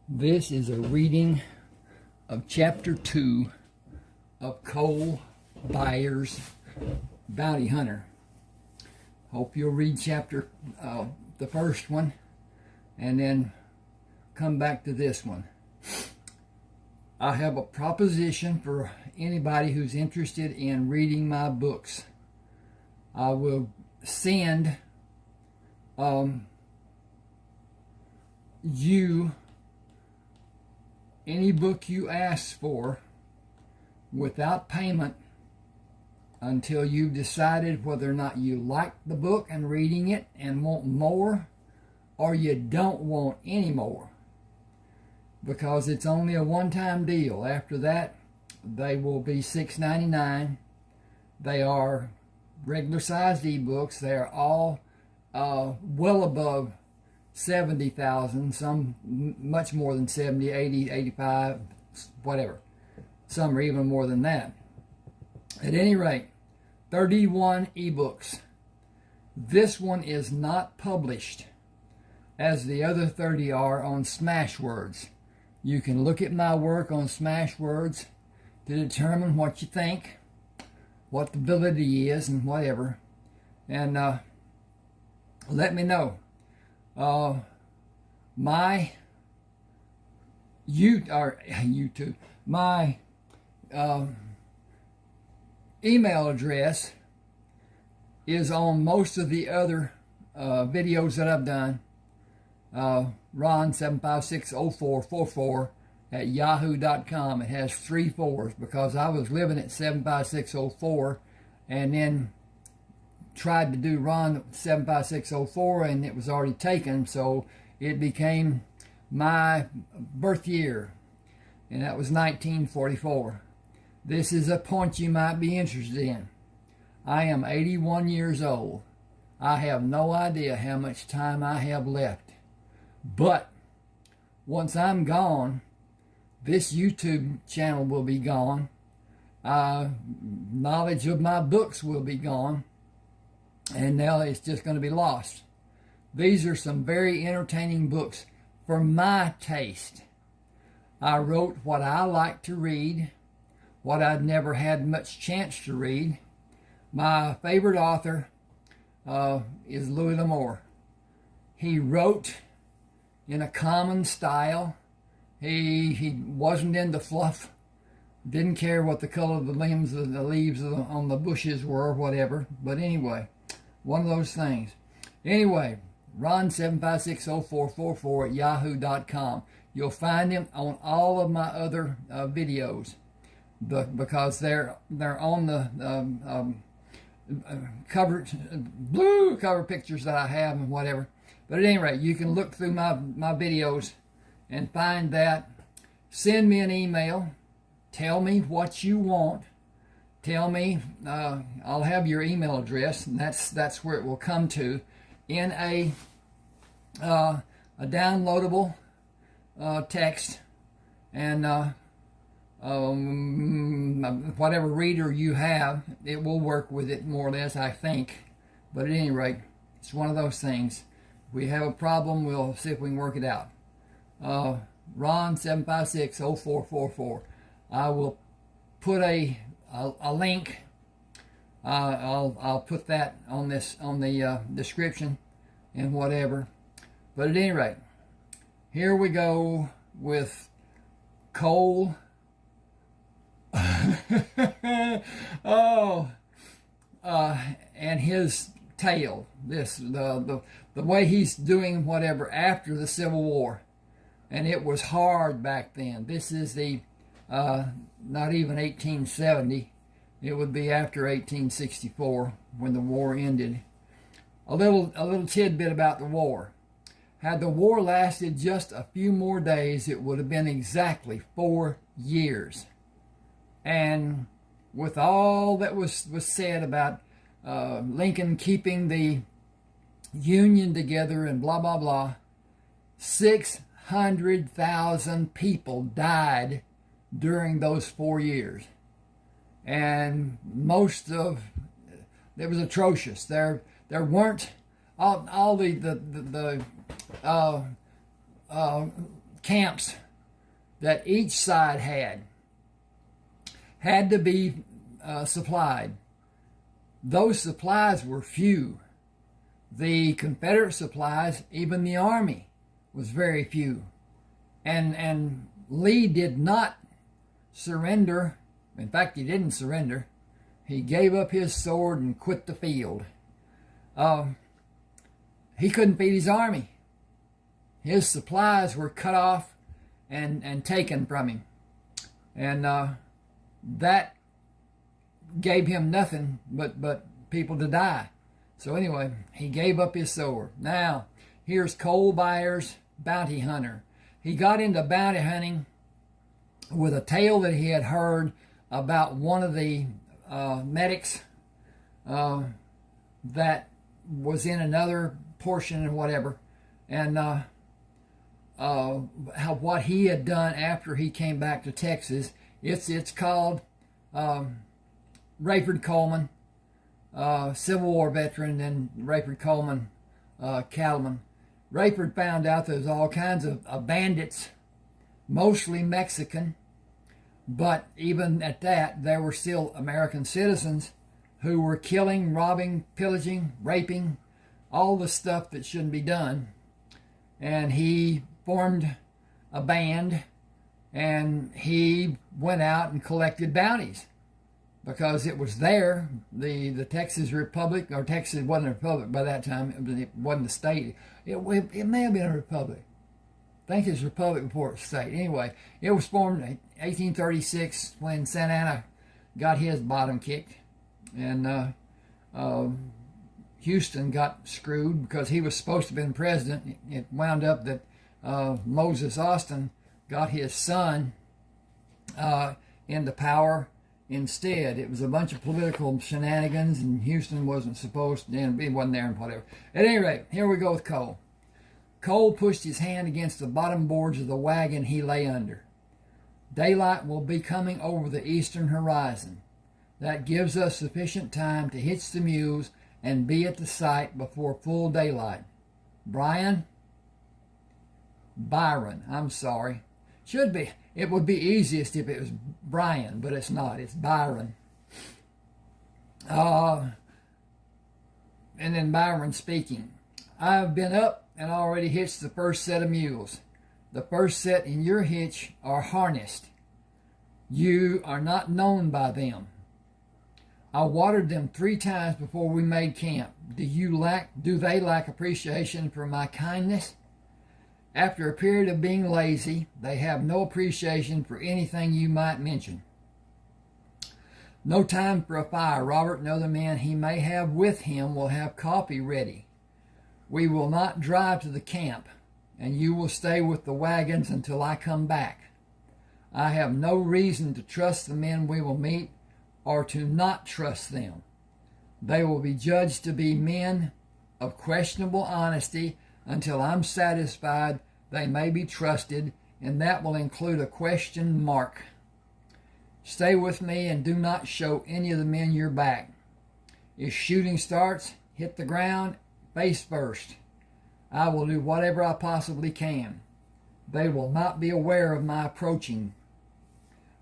This is a reading of Chapter 2 of Cole Byers' Bounty Hunter. Hope you'll read the first one and then come back to this one. I have a proposition for anybody who's interested in reading my books. I will send you any book you ask for without payment until you've decided whether or not you like the book and reading it and want more, or you don't want any more, because it's only a one-time deal. After that, they will be $6.99. They are regular-sized ebooks. They are all well above 70,000, some much more than 70, 80, 85, whatever. Some are even more than that. At any rate, 31 ebooks. This one is not published as the other 30 are on Smashwords. You can look at my work on Smashwords to determine what you think, what the validity is, and whatever. And let me know. My YouTube, my email address is on most of the other videos that I've done. Ron7560444 at yahoo.com. It has 3 4s because I was living at 75604 and then tried to do Ron 75604 and it was already taken, so it became my birth year, and that was 1944. This is a point you might be interested in. I am 81 years old. I have no idea how much time I have left, but once I'm gone, this YouTube channel will be gone. Knowledge of my books will be gone, and now it's just going to be lost. These are some very entertaining books for my taste. I wrote what I like to read, what I'd never had much chance to read. My favorite author is Louis L'Amour. He wrote in a common style. He wasn't into fluff. Didn't care what the color of the leaves on the bushes were or whatever. But anyway, one of those things. Anyway, Ron7560444 at yahoo.com. You'll find him on all of my other videos, because they're on the blue cover pictures that I have and whatever. But at any rate, you can look through my videos and find that. Send me an email. Tell me what you want. Tell me, I'll have your email address, and that's where it will come to, in a downloadable text, and whatever reader you have, it will work with it more or less, I think. But at any rate, it's one of those things. If we have a problem, we'll see if we can work it out. Ron7560444. I will put a link. I'll put that on the description and whatever. But at any rate, here we go with Cole. And his tale. The way he's doing whatever after the Civil War, and it was hard back then. This is the not even 1870. It would be after 1864 when the war ended. A little tidbit about the war. Had the war lasted just a few more days, it would have been exactly 4 years. And with all that was said about Lincoln keeping the Union together and blah, blah, blah, 600,000 people died during those 4 years. And it was atrocious. There weren't all the camps that each side had to be supplied. Those supplies were few. The Confederate supplies, even the Army, was very few. And Lee did not surrender. In fact, he didn't surrender. He gave up his sword and quit the field. He couldn't feed his army. His supplies were cut off and taken from him. And that gave him nothing but people to die. So anyway, he gave up his sword. Now, here's Cole Byers, bounty hunter. He got into bounty hunting with a tale that he had heard about one of the medics that was in another portion or whatever, and what he had done after he came back to Texas. It's called Rayford Coleman, Civil War veteran, and Rayford Coleman, cattleman. Rayford found out there was all kinds of bandits, mostly Mexican, but even at that, there were still American citizens who were killing, robbing, pillaging, raping, all the stuff that shouldn't be done. And he formed a band, and he went out and collected bounties because it was there. The Texas Republic, or Texas wasn't a republic by that time. It wasn't a state. It may have been a republic. I think it was a republic before it was a state. Anyway, it was formed in 1836 when Santa Anna got his bottom kicked. And Houston got screwed because he was supposed to have been president. It wound up that Moses Austin got his son into power instead. It was a bunch of political shenanigans, and Houston wasn't supposed to, and he wasn't there and whatever. At any rate, here we go with Cole. Cole pushed his hand against the bottom boards of the wagon he lay under. Daylight will be coming over the eastern horizon. That gives us sufficient time to hitch the mules and be at the site before full daylight. Byron, I'm sorry. Should be. It would be easiest if it was Brian, but it's not. It's Byron. And then Byron speaking. I've been up and already hitched the first set of mules. The first set in your hitch are harnessed. You are not known by them. I watered them 3 times before we made camp. Do they lack appreciation for my kindness? After a period of being lazy, they have no appreciation for anything you might mention. No time for a fire. Robert and other men he may have with him will have coffee ready. We will not drive to the camp, and you will stay with the wagons until I come back. I have no reason to trust the men we will meet or to not trust them. They will be judged to be men of questionable honesty until I'm satisfied they may be trusted, and that will include a question mark. Stay with me and do not show any of the men your back. If shooting starts, hit the ground face first. I will do whatever I possibly can. They will not be aware of my approaching.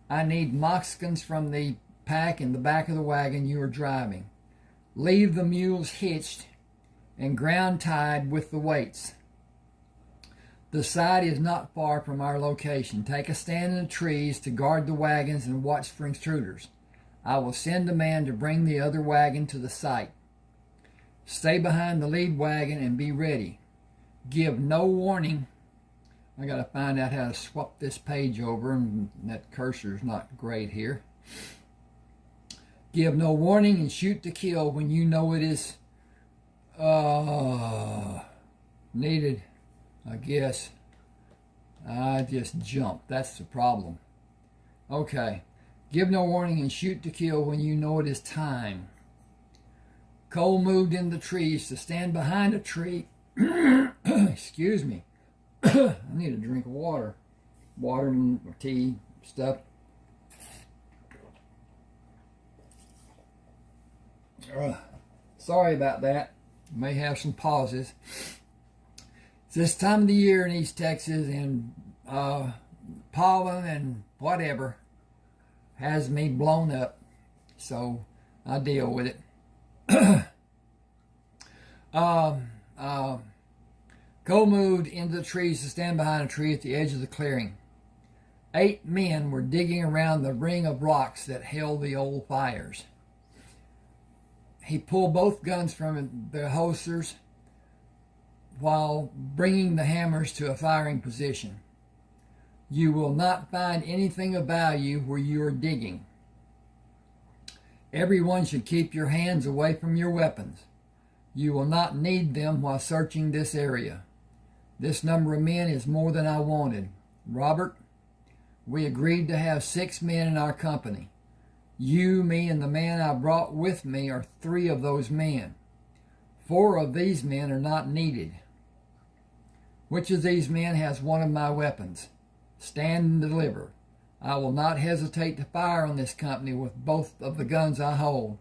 I need moccasins from the pack in the back of the wagon you are driving. Leave the mules hitched and ground tied with the weights. The site is not far from our location. Take a stand in the trees to guard the wagons and watch for intruders. I will send a man to bring the other wagon to the site. Stay behind the lead wagon and be ready. Give no warning. I got to find out how to swap this page over, and that cursor's not great here. Give no warning and shoot to kill when you know it is needed. I guess I just jumped. That's the problem. Okay. Give no warning and shoot to kill when you know it is time. Cole moved in the trees to stand behind a tree. Excuse me. I need a drink of water. Water and tea stuff. Sorry about that. May have some pauses. It's this time of the year in East Texas, and pollen and whatever has me blown up. So I deal with it. Cole moved into the trees to stand behind a tree at the edge of the clearing. 8 men were digging around the ring of rocks that held the old fires. He pulled both guns from their holsters while bringing the hammers to a firing position. You will not find anything of value where you are digging. Everyone should keep your hands away from your weapons. You will not need them while searching this area. This number of men is more than I wanted. Robert, we agreed to have 6 men in our company. You, me, and the man I brought with me are 3 of those men. 4 of these men are not needed. Which of these men has one of my weapons? Stand and deliver. I will not hesitate to fire on this company with both of the guns I hold.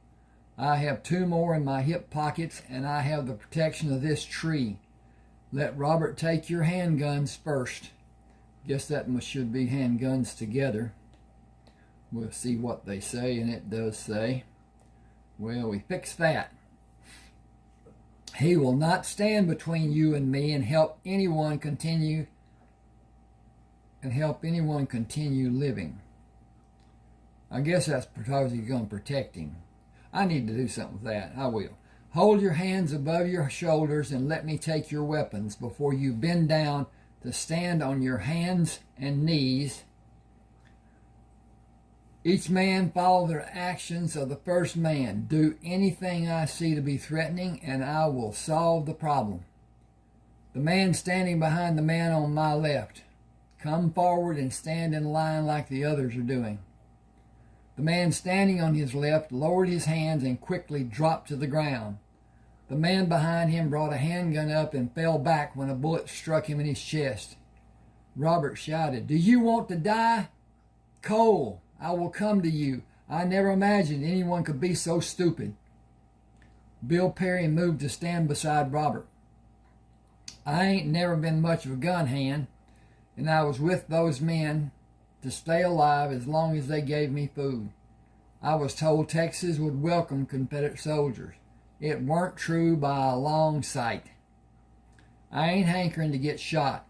I have 2 more in my hip pockets, and I have the protection of this tree. Let Robert take your handguns first. Guess that should be handguns together. We'll see what they say, and it does say. Well, we fixed that. He will not stand between you and me and help anyone continue living. I guess that's because he's going to protect him. I need to do something with that. I will. Hold your hands above your shoulders and let me take your weapons before you bend down to stand on your hands and knees. Each man follow the actions of the first man. Do anything I see to be threatening, and I will solve the problem. The man standing behind the man on my left. Come forward and stand in line like the others are doing. The man standing on his left lowered his hands and quickly dropped to the ground. The man behind him brought a handgun up and fell back when a bullet struck him in his chest. Robert shouted, "Do you want to die? Cole, I will come to you. I never imagined anyone could be so stupid." Bill Perry moved to stand beside Robert. I ain't never been much of a gun hand, and I was with those men to stay alive as long as they gave me food. I was told Texas would welcome Confederate soldiers. It weren't true by a long sight. I ain't hankering to get shot.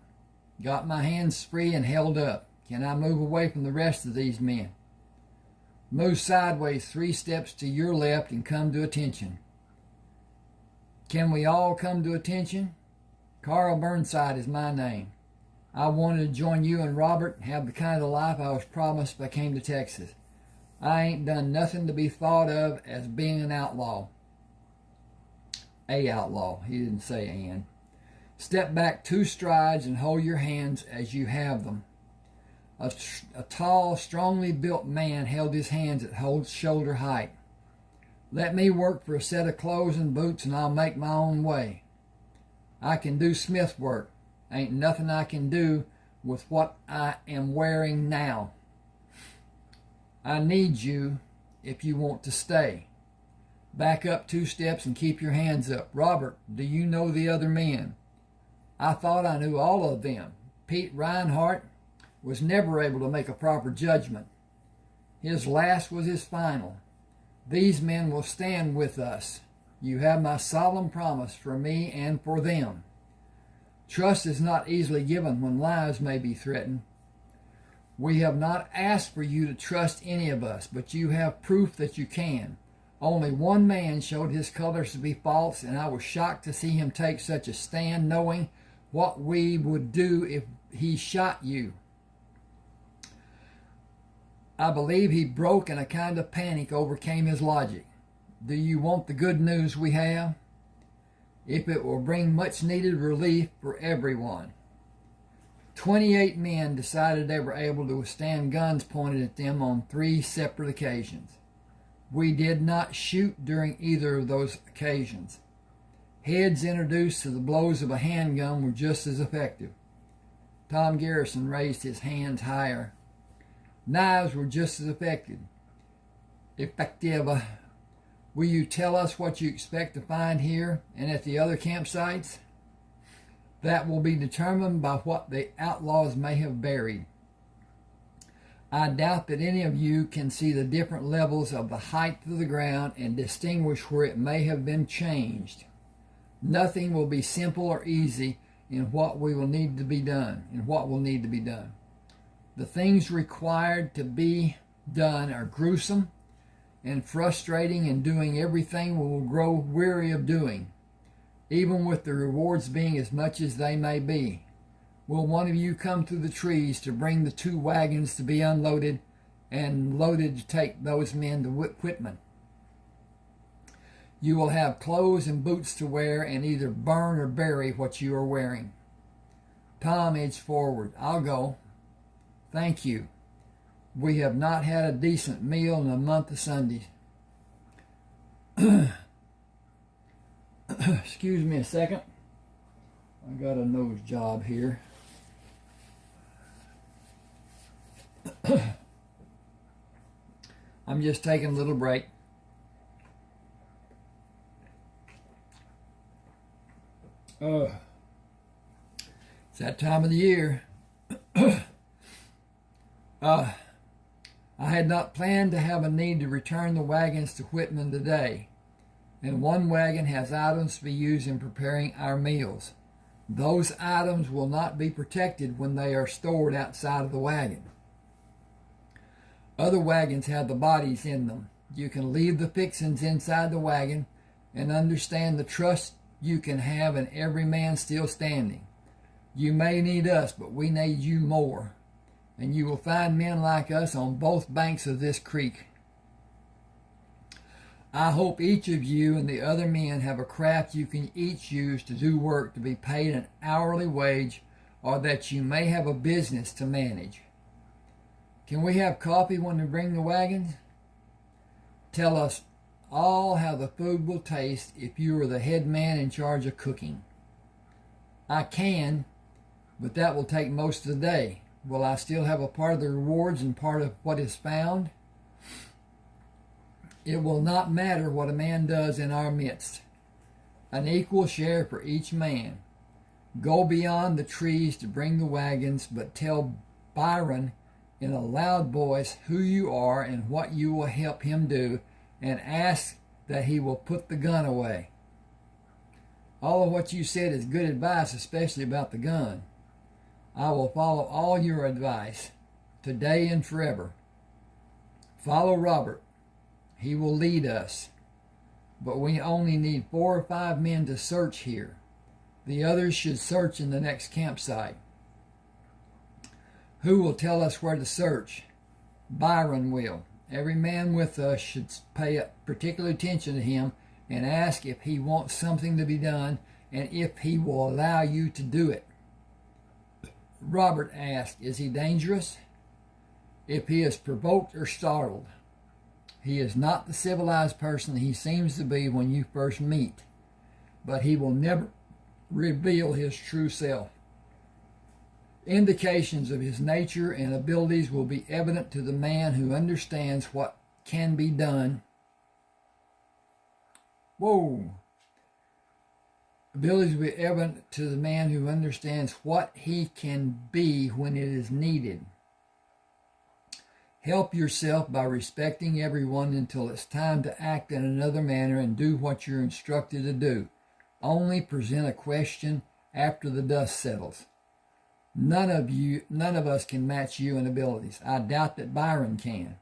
Got my hands free and held up. Can I move away from the rest of these men? Move sideways 3 steps to your left and come to attention. Can we all come to attention? Carl Burnside is my name. I wanted to join you and Robert and have the kind of life I was promised if I came to Texas. I ain't done nothing to be thought of as being an outlaw. A outlaw. He didn't say an. Step back 2 strides and hold your hands as you have them. A tall, strongly built man held his hands at shoulder height. Let me work for a set of clothes and boots and I'll make my own way. I can do smith work. Ain't nothing I can do with what I am wearing now. I need you if you want to stay. Back up 2 steps and keep your hands up. Robert, do you know the other men? I thought I knew all of them. Pete Reinhardt was never able to make a proper judgment. His last was his final. These men will stand with us. You have my solemn promise for me and for them. Trust is not easily given when lives may be threatened. We have not asked for you to trust any of us, but you have proof that you can. Only one man showed his colors to be false, and I was shocked to see him take such a stand, knowing what we would do if he shot you. I believe he broke and a kind of panic overcame his logic. Do you want the good news we have? If it will bring much needed relief for everyone. 28 men decided they were able to withstand guns pointed at them on 3 separate occasions. We did not shoot during either of those occasions. Heads introduced to the blows of a handgun were just as effective. Tom Garrison raised his hands higher. Knives were just as effective. Will you tell us what you expect to find here and at the other campsites? That will be determined by what the outlaws may have buried. I doubt that any of you can see the different levels of the height of the ground and distinguish where it may have been changed. Nothing will be simple or easy in what will need to be done. The things required to be done are gruesome and frustrating, and doing everything we will grow weary of doing, even with the rewards being as much as they may be. Will one of you come through the trees to bring the 2 wagons to be unloaded and loaded to take those men to Whitman? You will have clothes and boots to wear, and either burn or bury what you are wearing. Tom edged forward. I'll go. Thank you. We have not had a decent meal in a month of Sundays. Excuse me a second. I got a nose job here. I'm just taking a little break. It's that time of the year. I had not planned to have a need to return the wagons to Whitman today, and one wagon has items to be used in preparing our meals. Those items will not be protected when they are stored outside of the wagon. Other wagons have the bodies in them. You can leave the fixings inside the wagon and understand the trust you can have in every man still standing. You may need us, but we need you more. And you will find men like us on both banks of this creek. I hope each of you and the other men have a craft you can each use to do work to be paid an hourly wage, or that you may have a business to manage. Can we have coffee when we bring the wagons? Tell us all how the food will taste if you are the head man in charge of cooking. I can, but that will take most of the day. Will I still have a part of the rewards and part of what is found? It will not matter what a man does in our midst. An equal share for each man. Go beyond the trees to bring the wagons, but tell Byron in a loud voice who you are and what you will help him do, and ask that he will put the gun away. All of what you said is good advice, especially about the gun. I will follow all your advice, today and forever. Follow Robert. He will lead us. But we only need 4 or 5 men to search here. The others should search in the next campsite. Who will tell us where to search? Byron will. Every man with us should pay particular attention to him and ask if he wants something to be done and if he will allow you to do it. Robert asked, is he dangerous? If he is provoked or startled. He is not the civilized person he seems to be when you first meet, but he will never reveal his true self. Indications of his nature and abilities will be evident to the man who understands what can be done. Abilities will be evident to the man who understands what he can be when it is needed. Help yourself by respecting everyone until it's time to act in another manner and do what you're instructed to do. Only present a question after the dust settles. None of us can match you in abilities. I doubt that Byron can.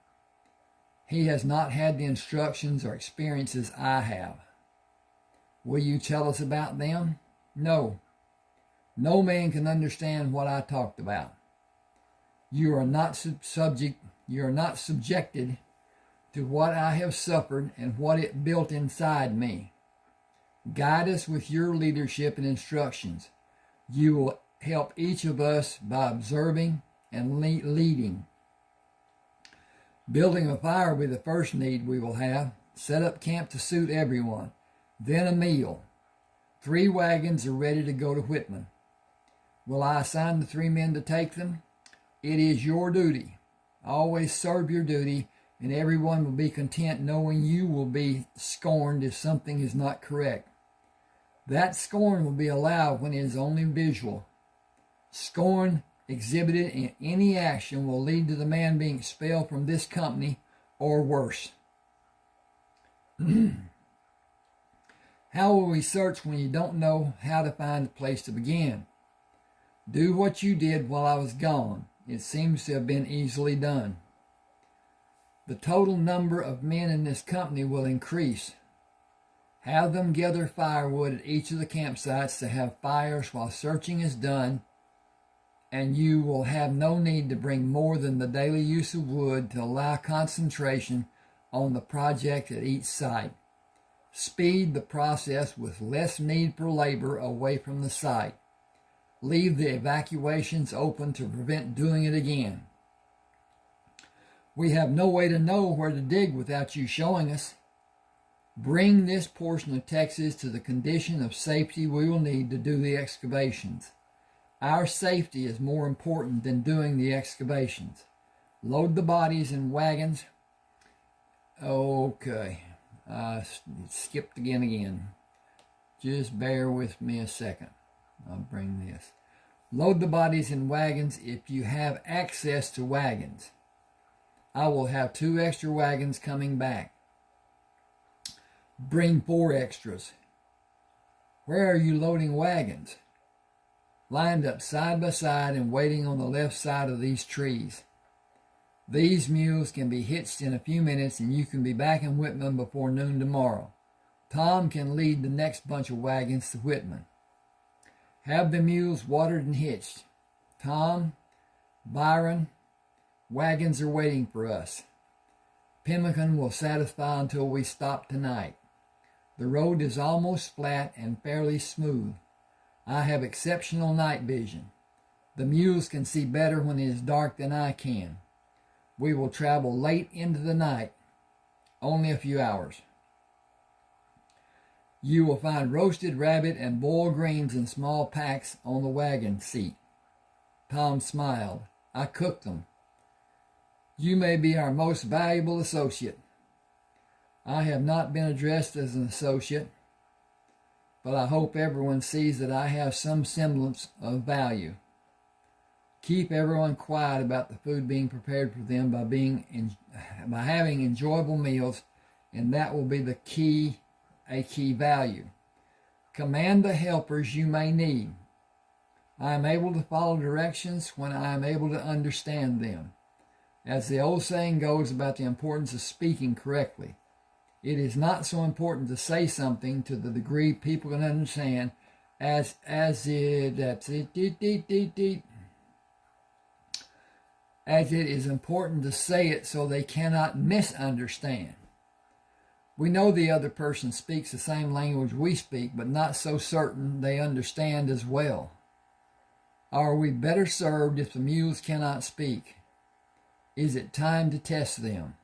He has not had the instructions or experiences I have. Will you tell us about them? No. No man can understand what I talked about. You are not subjected to what I have suffered and what it built inside me. Guide us with your leadership and instructions. You will help each of us by observing and leading. Building a fire will be the first need we will have. Set up camp to suit everyone. Then a meal. 3 wagons are ready to go to Whitman. Will I assign the 3 men to take them? It is your duty. Always serve your duty, and everyone will be content knowing you will be scorned if something is not correct. That scorn will be allowed when it is only visual. Scorn exhibited in any action will lead to the man being expelled from this company or worse. How will we search when you don't know how to find a place to begin? Do what you did while I was gone. It seems to have been easily done. The total number of men in this company will increase. Have them gather firewood at each of the campsites to have fires while searching is done, and you will have no need to bring more than the daily use of wood to allow concentration on the project at each site. Speed the process with less need for labor away from the site. Leave the evacuations open to prevent doing it again. We have no way to know where to dig without you showing us. Bring this portion of Texas to the condition of safety we will need to do the excavations. Our safety is more important than doing the excavations. Load the bodies in wagons. Okay, I skipped again. Just bear with me a second. I'll bring this. Load the bodies in wagons if you have access to wagons. I will have 2 extra wagons coming back. Bring 4 extras. Where are you loading wagons? Lined up side by side and waiting on the left side of these trees. These mules can be hitched in a few minutes and you can be back in Whitman before noon tomorrow. Tom can lead the next bunch of wagons to Whitman. Have the mules watered and hitched. Tom, Byron, wagons are waiting for us. Pemmican will satisfy until we stop tonight. The road is almost flat and fairly smooth. I have exceptional night vision. The mules can see better when it is dark than I can. We will travel late into the night, only a few hours. You will find roasted rabbit and boiled greens in small packs on the wagon seat. Tom smiled. I cooked them. You may be our most valuable associate. I have not been addressed as an associate, but I hope everyone sees that I have some semblance of value. Keep everyone quiet about the food being prepared for them by having enjoyable meals, and that will be a key value. Command the helpers you may need. I am able to follow directions when I am able to understand them. As the old saying goes about the importance of speaking correctly, it is not so important to say something to the degree people can understand as it is important to say it so they cannot misunderstand. We know the other person speaks the same language we speak, but not so certain they understand as well. Are we better served if the mules cannot speak? Is it time to test them?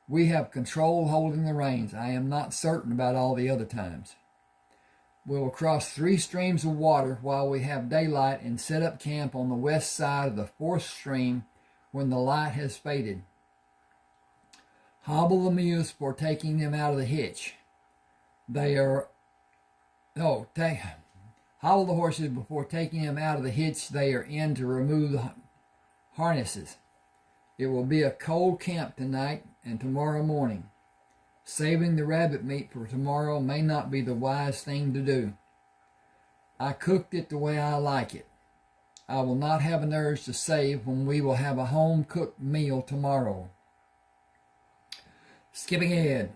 We have control holding the reins. I am not certain about all the other times. We will cross 3 streams of water while we have daylight and set up camp on the west side of the 4th stream when the light has faded. Hobble the mules before taking them out of the hitch. Hobble the horses before taking them out of the hitch they are in to remove the harnesses. It will be a cold camp tonight and tomorrow morning. Saving the rabbit meat for tomorrow may not be the wise thing to do. I cooked it the way I like it. I will not have an urge to save when we will have a home-cooked meal tomorrow. Skipping ahead.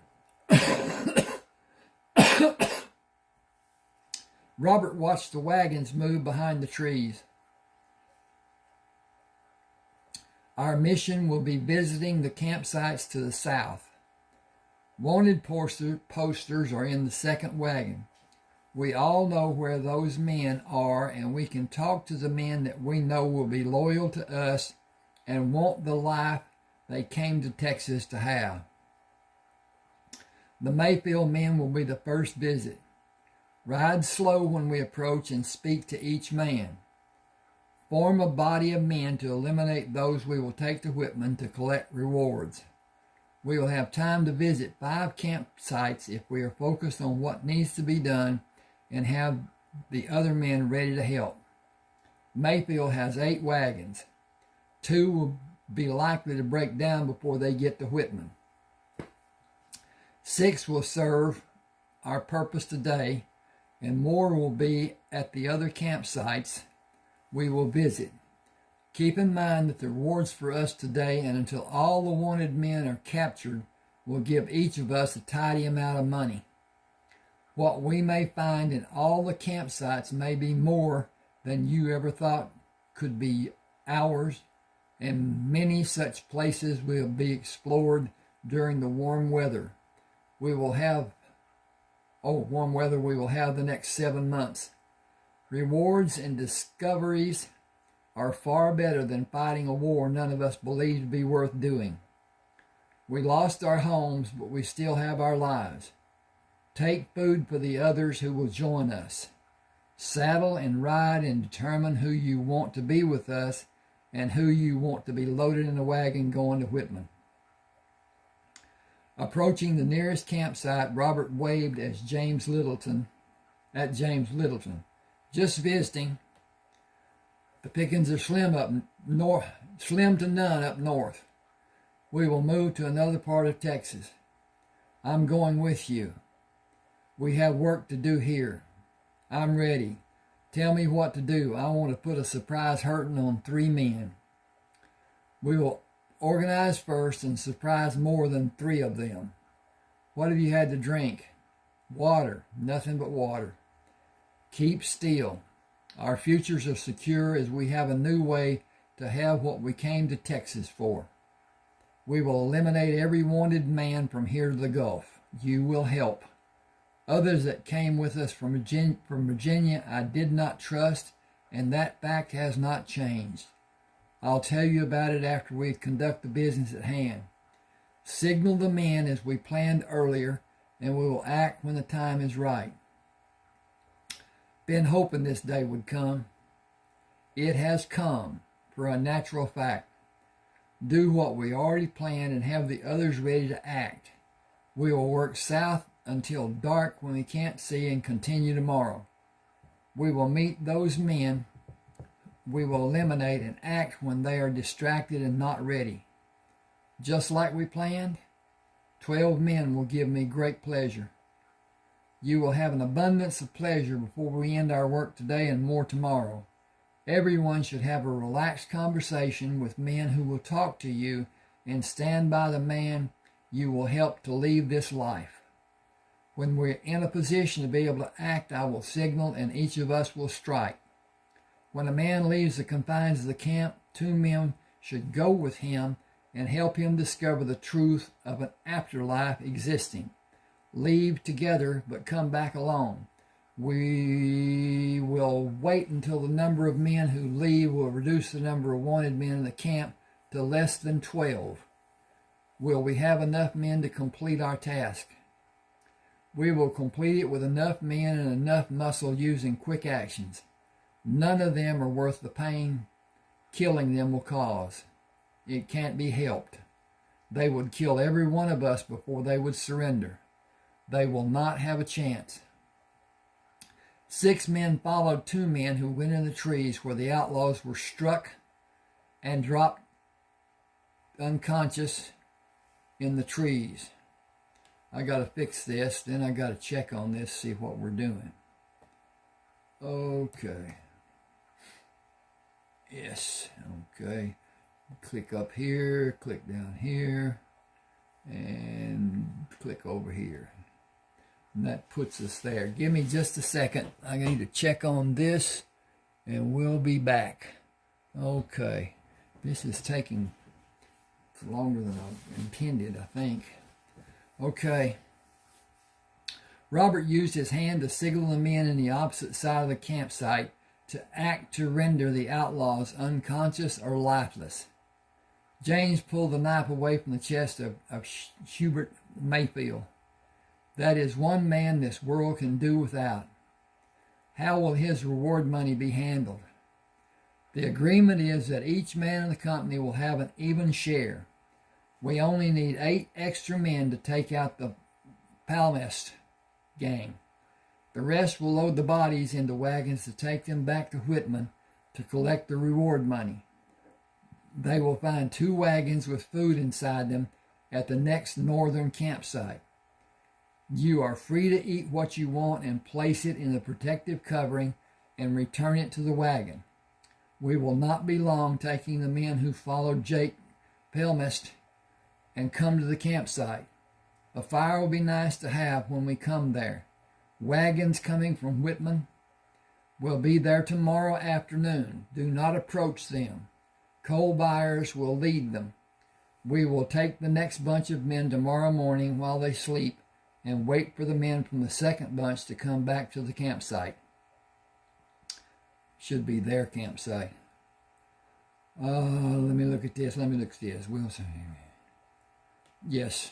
Robert watched the wagons move behind the trees. Our mission will be visiting the campsites to the south. Wanted posters are in the 2nd wagon. We all know where those men are, and we can talk to the men that we know will be loyal to us and want the life they came to Texas to have. The Mayfield men will be the first visit. Ride slow when we approach and speak to each man. Form a body of men to eliminate those we will take to Whitman to collect rewards. We will have time to visit 5 campsites if we are focused on what needs to be done and have the other men ready to help. Mayfield has 8 wagons. 2 will be likely to break down before they get to Whitman. 6 will serve our purpose today, and more will be at the other campsites we will visit. Keep in mind that the rewards for us today and until all the wanted men are captured will give each of us a tidy amount of money. What we may find in all the campsites may be more than you ever thought could be ours, and many such places will be explored during the warm weather we will have the next 7 months. Rewards and discoveries are far better than fighting a war none of us believe to be worth doing. We lost our homes, but we still have our lives. Take food for the others who will join us. Saddle and ride and determine who you want to be with us and who you want to be loaded in a wagon going to Whitman. Approaching the nearest campsite, Robert waved at James Littleton. Just visiting. The pickings are slim to none up north. We will move to another part of Texas. I'm going with you. We have work to do here. I'm ready. Tell me what to do. I want to put a surprise hurting on 3 men. We will organize first and surprise more than 3 of them. What have you had to drink? Water. Nothing but water. Keep still. Our futures are secure as we have a new way to have what we came to Texas for. We will eliminate every wanted man from here to the Gulf. You will help. Others that came with us from Virginia I did not trust, and that fact has not changed. I'll tell you about it after we conduct the business at hand. Signal the men as we planned earlier, and we will act when the time is right. Been hoping this day would come. It has come, for a natural fact. Do what we already planned and have the others ready to act. We will work south until dark when we can't see and continue tomorrow. We will meet those men we will eliminate and act when they are distracted and not ready. Just like we planned, 12 men will give me great pleasure. You will have an abundance of pleasure before we end our work today and more tomorrow. Everyone should have a relaxed conversation with men who will talk to you and stand by the man you will help to leave this life. When we're in a position to be able to act, I will signal and each of us will strike. When a man leaves the confines of the camp, 2 men should go with him and help him discover the truth of an afterlife existing. Leave together, but come back alone. We will wait until the number of men who leave will reduce the number of wanted men in the camp to less than 12. Will we have enough men to complete our task? We will complete it with enough men and enough muscle using quick actions. None of them are worth the pain killing them will cause. It can't be helped. They would kill every one of us before they would surrender. They will not have a chance. 6 men followed 2 men who went in the trees where the outlaws were struck and dropped unconscious in the trees. I got to fix this, then I got to check on this, see what we're doing. Okay. Yes, okay. Click up here, click down here, and click over here. And that puts us there. Give me just a second. I need to check on this, and we'll be back. Okay. This is taking longer than I intended, I think. Okay. Robert used his hand to signal the men in the opposite side of the campsite to act to render the outlaws unconscious or lifeless. James pulled the knife away from the chest of Hubert Mayfield. That is one man this world can do without. How will his reward money be handled? The agreement is that each man in the company will have an even share. We only need 8 extra men to take out the Palmist gang. The rest will load the bodies into wagons to take them back to Whitman to collect the reward money. They will find 2 wagons with food inside them at the next northern campsite. You are free to eat what you want and place it in the protective covering and return it to the wagon. We will not be long taking the men who followed Jake Pelmist and come to the campsite. A fire will be nice to have when we come there. Wagons coming from Whitman will be there tomorrow afternoon. Do not approach them. Cole Byers will lead them. We will take the next bunch of men tomorrow morning while they sleep and wait for the men from the second bunch to come back to the campsite. Should be their campsite. Let me look at this. We'll see. Yes.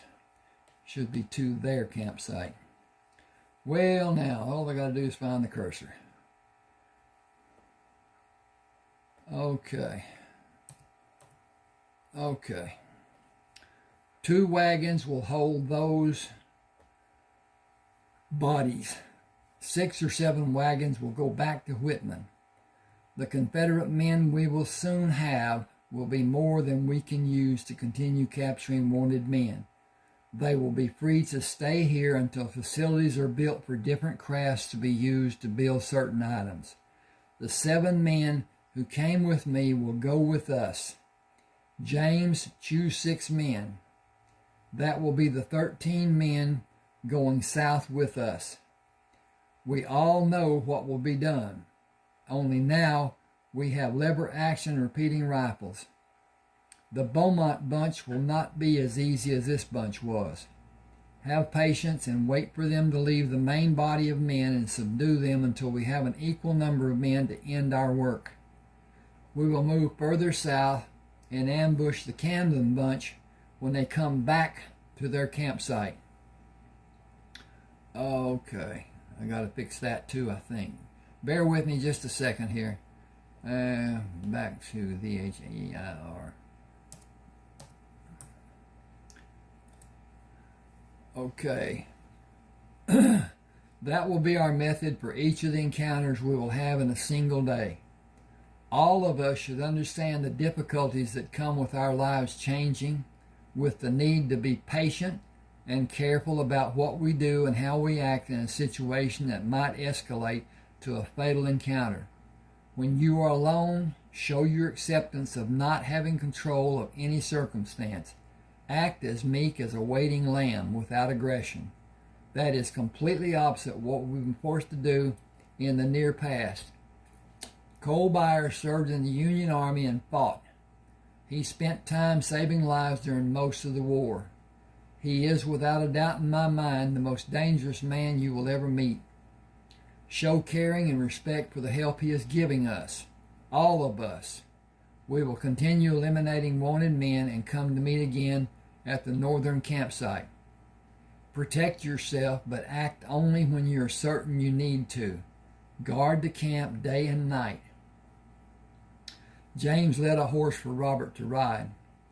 Should be to their campsite. Well, now, all I got to do is find the cursor. Okay. 2 wagons will hold those bodies. 6 or 7 wagons will go back to Whitman. The Confederate men we will soon have will be more than we can use to continue capturing wanted men. They will be free to stay here until facilities are built for different crafts to be used to build certain items. The 7 men who came with me will go with us. James, choose 6 men. That will be the 13 men going south with us. We all know what will be done. Only now we have lever action repeating rifles. The Beaumont bunch will not be as easy as this bunch was. Have patience and wait for them to leave the main body of men and subdue them until we have an equal number of men to end our work. We will move further south and ambush the Camden bunch when they come back to their campsite. Okay, I got to fix that too, I think. Bear with me just a second here. Back to the HEIR. Okay. That will be our method for each of the encounters we will have in a single day. All of us should understand the difficulties that come with our lives changing, with the need to be patient and careful about what we do and how we act in a situation that might escalate to a fatal encounter. When you are alone, show your acceptance of not having control of any circumstance. Act as meek as a waiting lamb without aggression. That is completely opposite what we've been forced to do in the near past. Cole Byers served in the Union Army and fought. He spent time saving lives during most of the war. He is, without a doubt in my mind, the most dangerous man you will ever meet. Show caring and respect for the help he is giving us, all of us. We will continue eliminating wanted men and come to meet again at the northern campsite. Protect yourself, but act only when you are certain you need to. Guard the camp day and night. James led a horse for Robert to ride.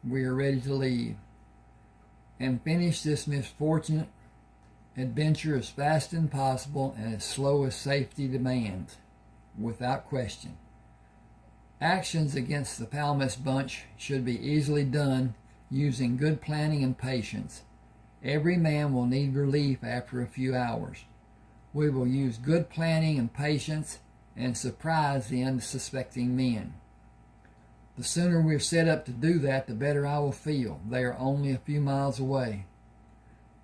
We are ready to leave and finish this misfortunate adventure as fast as possible and as slow as safety demands, without question. Actions against the Palmas bunch should be easily done using good planning and patience. Every man will need relief after a few hours. We will use good planning and patience and surprise the unsuspecting men. The sooner we're set up to do that, the better I will feel. They are only a few miles away.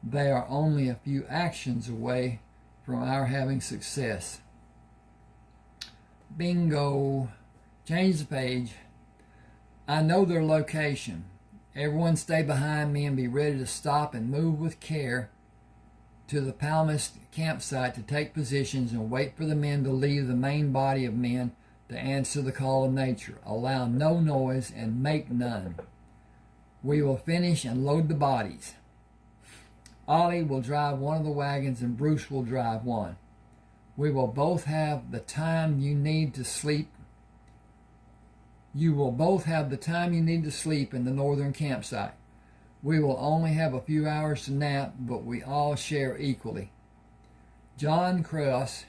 They are only a few actions away from our having success. Bingo. Change the page. I know their location. Everyone stay behind me and be ready to stop and move with care to the Palmas campsite to take positions and wait for the men to leave the main body of men to answer the call of nature. Allow no noise and make none. We will finish and load the bodies. Ollie will drive one of the wagons and Bruce will drive one. We will both have the time you need to sleep. You will both have the time you need to sleep in the northern campsite. We will only have a few hours to nap, but we all share equally. John Cross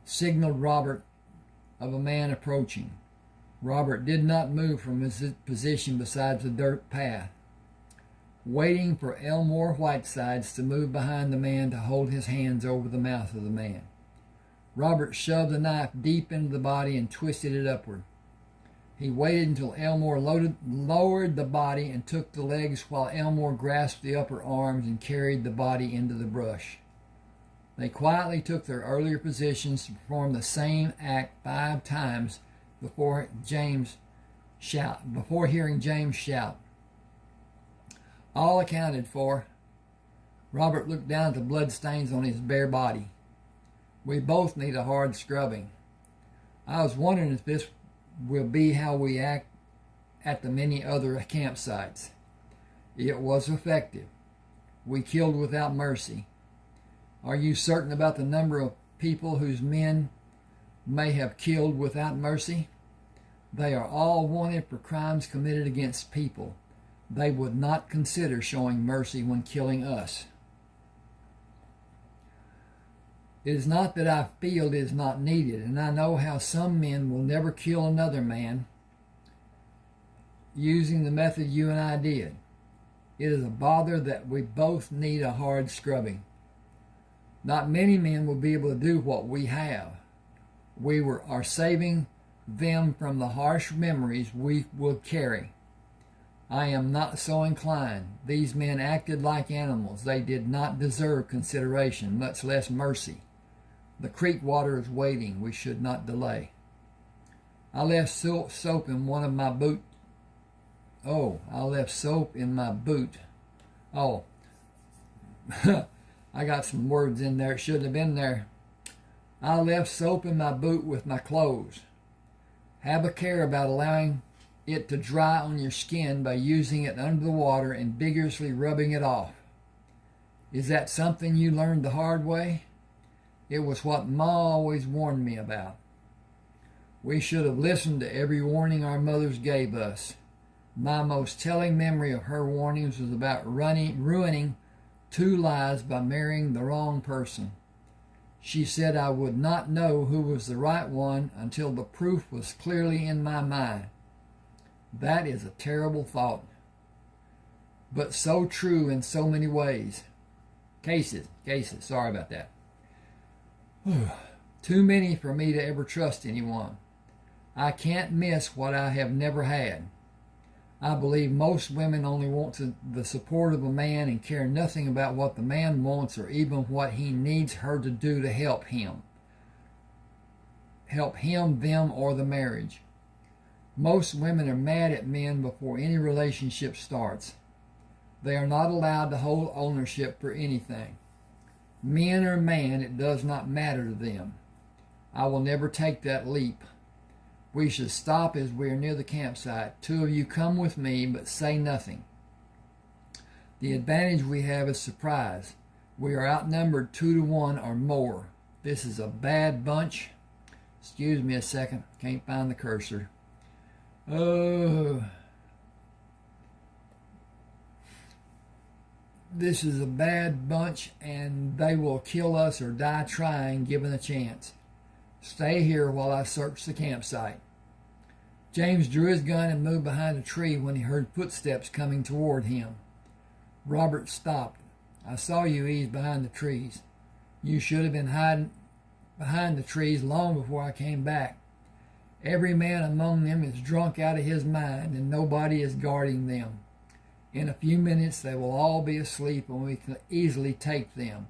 signaled Robert of a man approaching. Robert did not move from his position beside the dirt path, waiting for Elmore Whitesides to move behind the man to hold his hands over the mouth of the man. Robert shoved the knife deep into the body and twisted it upward. He waited until Elmore lowered the body and took the legs while Elmore grasped the upper arms and carried the body into the brush. They quietly took their earlier positions to perform the same act 5 times before hearing James shout. All accounted for, Robert looked down at the bloodstains on his bare body. We both need a hard scrubbing. I was wondering if this will be how we act at the many other campsites. It was effective. We killed without mercy. Are you certain about the number of people whose men may have killed without mercy? They are all wanted for crimes committed against people. They would not consider showing mercy when killing us. It is not that I feel it is not needed, and I know how some men will never kill another man using the method you and I did. It is a bother that we both need a hard scrubbing. Not many men will be able to do what we have. We are saving them from the harsh memories we will carry. I am not so inclined. These men acted like animals. They did not deserve consideration, much less mercy. The creek water is waiting. We should not delay. I left soap in one of my boot. I left soap in my boot. I got some words in there. It shouldn't have been there. I left soap in my boot with my clothes. Have a care about allowing it to dry on your skin by using it under the water and vigorously rubbing it off. Is that something you learned the hard way? It was what Ma always warned me about. We should have listened to every warning our mothers gave us. My most telling memory of her warnings was about ruining 2 lives by marrying the wrong person. She said I would not know who was the right one until the proof was clearly in my mind. That is a terrible thought, but so true in so many ways. Cases, sorry about that. Too many for me to ever trust anyone. I can't miss what I have never had. I believe most women only want the support of a man and care nothing about what the man wants or even what he needs her to do to help him. Help him, them, or the marriage. Most women are mad at men before any relationship starts. They are not allowed to hold ownership for anything. Men or man, it does not matter to them. I will never take that leap. We should stop as we are near the campsite. 2 of you come with me, but say nothing. The advantage we have is surprise. We are outnumbered 2 to 1 or more. This is a bad bunch. Excuse me a second. Can't find the cursor. This is a bad bunch, and they will kill us or die trying, given a chance. Stay here while I search the campsite. James drew his gun and moved behind a tree when he heard footsteps coming toward him. Robert stopped. I saw you ease behind the trees. You should have been hiding behind the trees long before I came back. Every man among them is drunk out of his mind, and nobody is guarding them. In a few minutes they will all be asleep, and we can easily take them.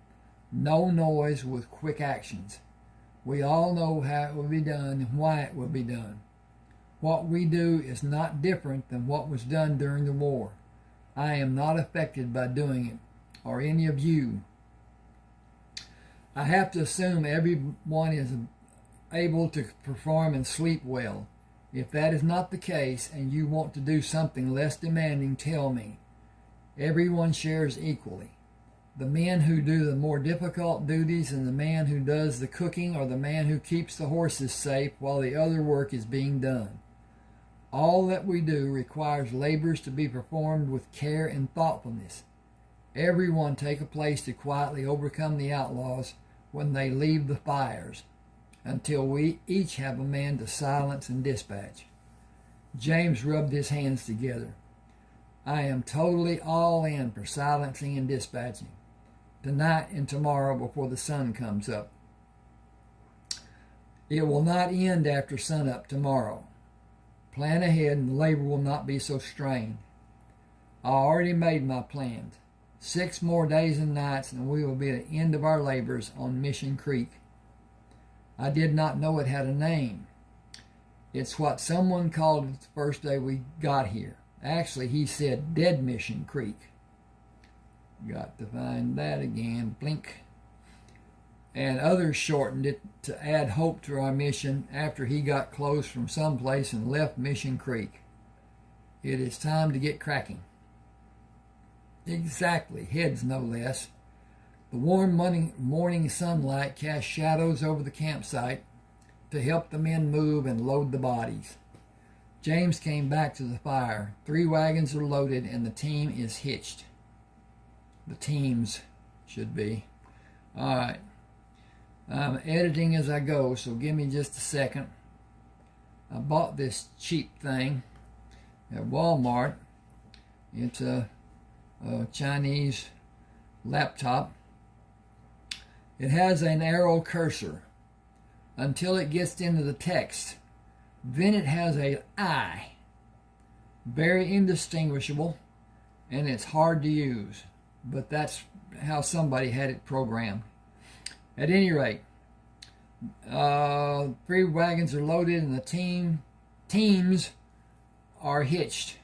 No noise with quick actions. We all know how it will be done and why it will be done. What we do is not different than what was done during the war. I am not affected by doing it, or any of you. I have to assume everyone is able to perform and sleep well. If that is not the case, and you want to do something less demanding, tell me. Everyone shares equally. The men who do the more difficult duties and the man who does the cooking or the man who keeps the horses safe while the other work is being done. All that we do requires labors to be performed with care and thoughtfulness. Everyone take a place to quietly overcome the outlaws when they leave the fires, until we each have a man to silence and dispatch. James rubbed his hands together. I am totally all in for silencing and dispatching, tonight and tomorrow before the sun comes up. It will not end after sunup tomorrow. Plan ahead and the labor will not be so strained. I already made my plans. 6 more days and nights and we will be at the end of our labors on Mission Creek. I did not know it had a name. It's what someone called it the first day we got here. Actually, he said Dead Mission Creek. Got to find that again. Blink. And others shortened it to add hope to our mission after he got closed from someplace and left Mission Creek. It is time to get cracking. Exactly, heads no less. The warm morning sunlight cast shadows over the campsite to help the men move and load the bodies. James came back to the fire. 3 wagons are loaded and the team is hitched. The teams should be. All right. I'm editing as I go, so give me just a second. I bought this cheap thing at Walmart. It's a Chinese laptop. It has an arrow cursor until it gets into the text. Then it has an I. Very indistinguishable, and it's hard to use. But that's how somebody had it programmed. At any rate, 3 wagons are loaded and the teams are hitched.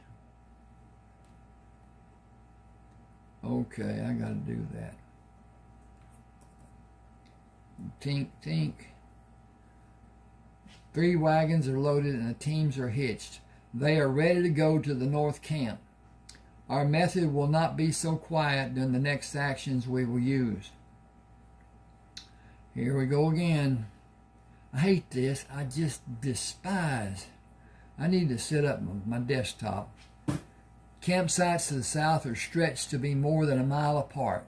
Okay, I got to do that. Tink, tink. 3 wagons are loaded and the teams are hitched. They are ready to go to the north camp. Our method will not be so quiet during the next actions we will use. Here we go again. I hate this. I just despise. I need to set up my desktop. Campsites to the south are stretched to be more than a mile apart.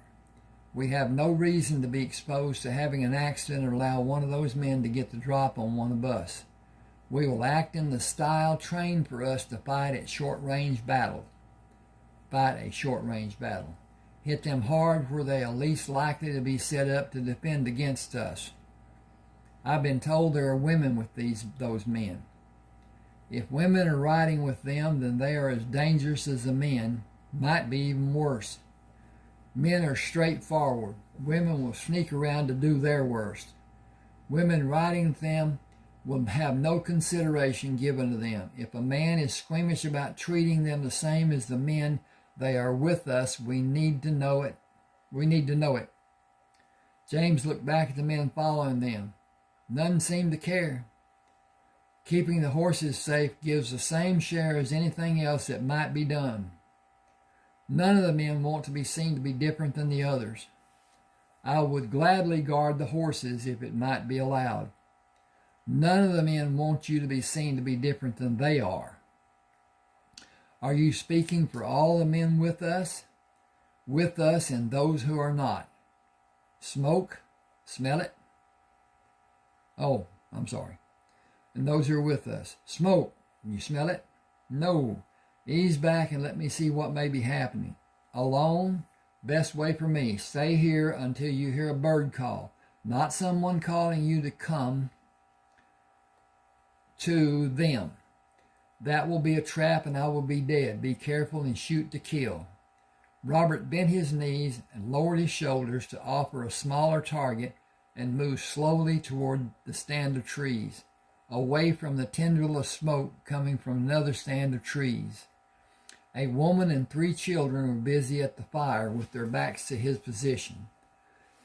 We have no reason to be exposed to having an accident or allow one of those men to get the drop on one of us. We will act in the style trained for us to fight a short-range battle. Hit them hard where they are least likely to be set up to defend against us. I've been told there are women with those men. If women are riding with them, then they are as dangerous as the men, might be even worse. Men are straightforward. Women will sneak around to do their worst. Women riding with them will have no consideration given to them. If a man is squeamish about treating them the same as the men they are with us, we need to know it. James looked back at the men following them. None seemed to care. Keeping the horses safe gives the same share as anything else that might be done. None of the men want to be seen to be different than the others. I would gladly guard the horses if it might be allowed. None of the men want you to be seen to be different than they are. Are you speaking for all the men with us? With us and those who are not? Smoke? Smell it? Oh, I'm sorry. And those who are with us. Smoke. You smell it? No. Ease back and let me see what may be happening. Alone? Best way for me. Stay here until you hear a bird call. Not someone calling you to come to them. That will be a trap and I will be dead. Be careful and shoot to kill. Robert bent his knees and lowered his shoulders to offer a smaller target and moved slowly toward the stand of trees, away from the tendril of smoke coming from another stand of trees. A woman and 3 children were busy at the fire with their backs to his position.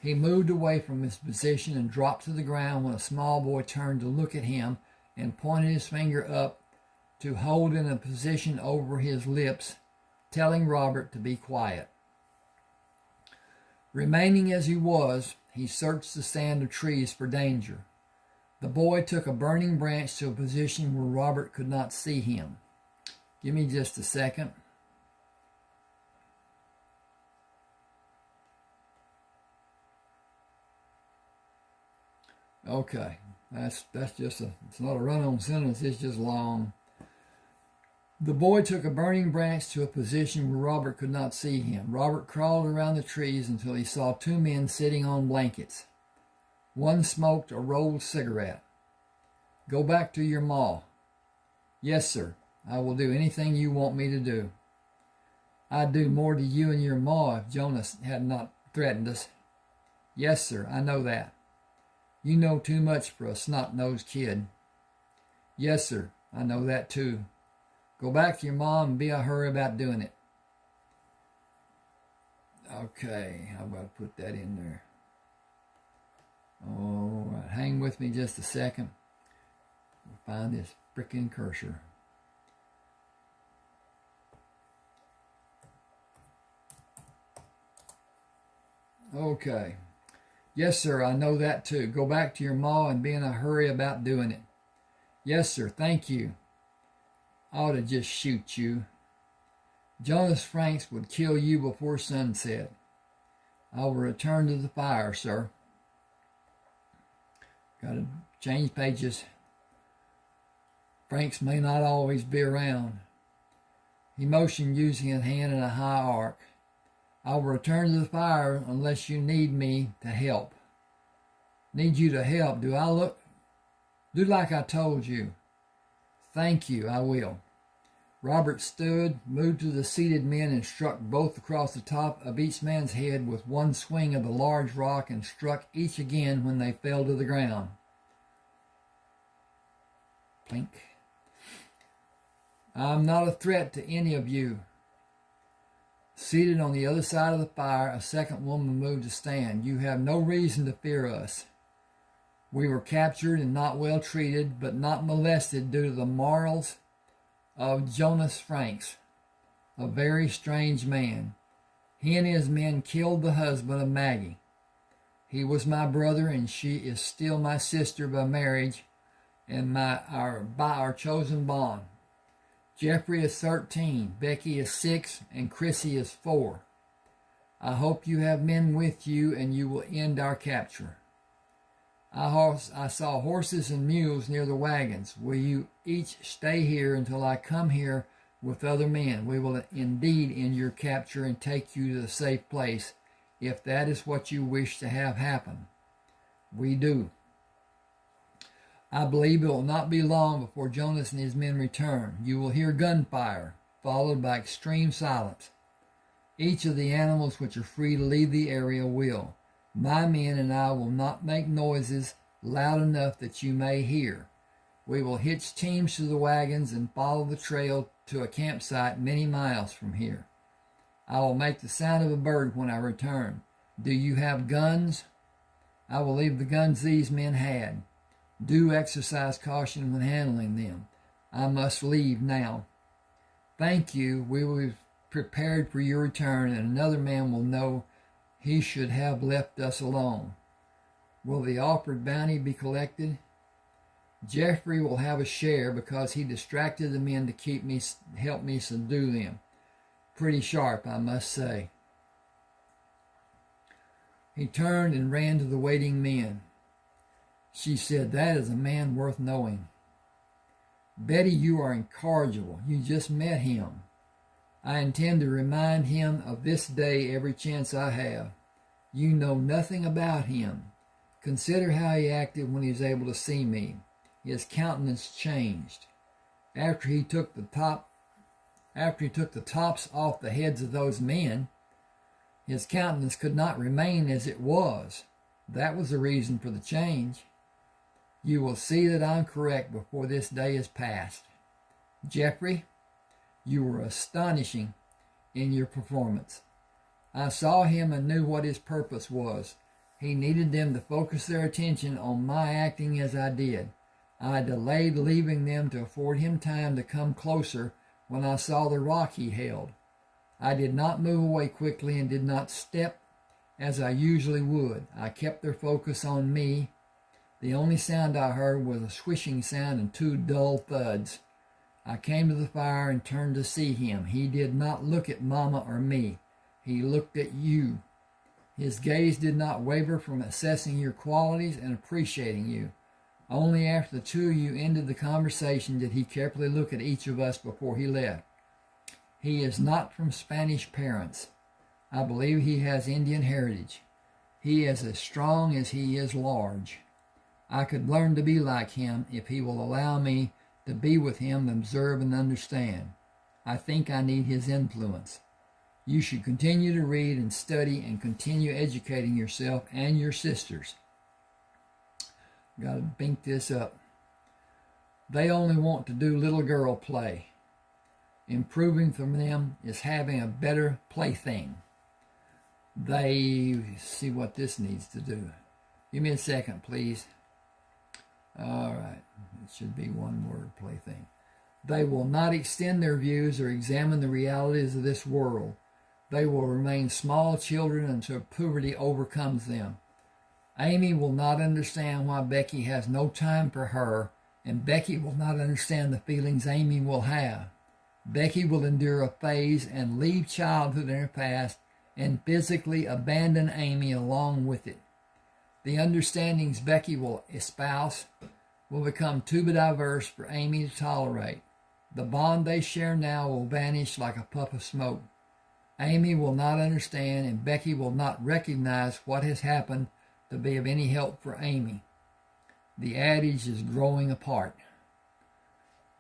He moved away from his position and dropped to the ground when a small boy turned to look at him and pointed his finger up to hold in a position over his lips, telling Robert to be quiet. Remaining as he was, he searched the stand of trees for danger. The boy took a burning branch to a position where Robert could not see him. Give me just a second. Okay. That's just it's not a run-on sentence, it's just long. The boy took a burning branch to a position where Robert could not see him. Robert crawled around the trees until he saw two men sitting on blankets. One smoked a rolled cigarette. Go back to your ma. Yes, sir. I will do anything you want me to do. I'd do more to you and your ma if Jonas had not threatened us. Yes, sir, I know that. You know too much for a snot-nosed kid. Yes, sir, I know that too. Go back to your mom and be a hurry about doing it. Okay, I've got to put that in there. All right, hang with me just a second. I'll find this frickin' cursor. Okay. Yes, sir, I know that too. Go back to your ma and be in a hurry about doing it. Yes, sir, thank you. I ought to just shoot you. Jonas Franks would kill you before sunset. I will return to the fire, sir. Got to change pages. Franks may not always be around. He motioned using his hand in a high arc. I will return to the fire unless you need me to help. Need you to help? Do I look? Do like I told you. Thank you, I will. Robert stood, moved to the seated men, and struck both across the top of each man's head with one swing of the large rock, and struck each again when they fell to the ground. Plink. I'm not a threat to any of you. Seated on the other side of the fire, a second woman moved to stand. You have no reason to fear us. We were captured and not well treated, but not molested due to the morals of Jonas Franks, a very strange man. He and his men killed the husband of Maggie. He was my brother, and she is still my sister by marriage and by our chosen bond. Jeffrey is 13, Becky is 6, and Chrissy is 4. I hope you have men with you and you will end our capture. I saw horses and mules near the wagons. Will you each stay here until I come here with other men? We will indeed end your capture and take you to a safe place, if that is what you wish to have happen. We do. I believe it will not be long before Jonas and his men return. You will hear gunfire, followed by extreme silence. Each of the animals which are free to leave the area will. My men and I will not make noises loud enough that you may hear. We will hitch teams to the wagons and follow the trail to a campsite many miles from here. I will make the sound of a bird when I return. Do you have guns? I will leave the guns these men had. Do exercise caution when handling them. I must leave now. Thank you. We will be prepared for your return, and another man will know he should have left us alone. Will the offered bounty be collected? Jeffrey will have a share because he distracted the men to help me subdue them. Pretty sharp, I must say. He turned and ran to the waiting men. She said, that is a man worth knowing. Betty, you are incorrigible. You just met him. I intend to remind him of this day every chance I have. You know nothing about him. Consider how he acted when he was able to see me. His countenance changed. After he took the tops off the heads of those men, his countenance could not remain as it was. That was the reason for the change. You will see that I'm correct before this day is past. Jeffrey, you were astonishing in your performance. I saw him and knew what his purpose was. He needed them to focus their attention on my acting as I did. I delayed leaving them to afford him time to come closer when I saw the rock he held. I did not move away quickly and did not step as I usually would. I kept their focus on me. The only sound I heard was a swishing sound and 2 dull thuds. I came to the fire and turned to see him. He did not look at Mama or me. He looked at you. His gaze did not waver from assessing your qualities and appreciating you. Only after the two of you ended the conversation did he carefully look at each of us before he left. He is not from Spanish parents. I believe he has Indian heritage. He is as strong as he is large. I could learn to be like him if he will allow me to be with him, observe, and understand. I think I need his influence. You should continue to read and study and continue educating yourself and your sisters. Got to bink this up. They only want to do little girl play. Improving from them is having a better plaything. They see what this needs to do. Give me a second, please. All right. It should be one word, plaything. They will not extend their views or examine the realities of this world. They will remain small children until puberty overcomes them. Amy will not understand why Becky has no time for her, and Becky will not understand the feelings Amy will have. Becky will endure a phase and leave childhood in her past and physically abandon Amy along with it. The understandings Becky will espouse will become too diverse for Amy to tolerate. The bond they share now will vanish like a puff of smoke. Amy will not understand, and Becky will not recognize what has happened to be of any help for Amy. The adage is growing apart.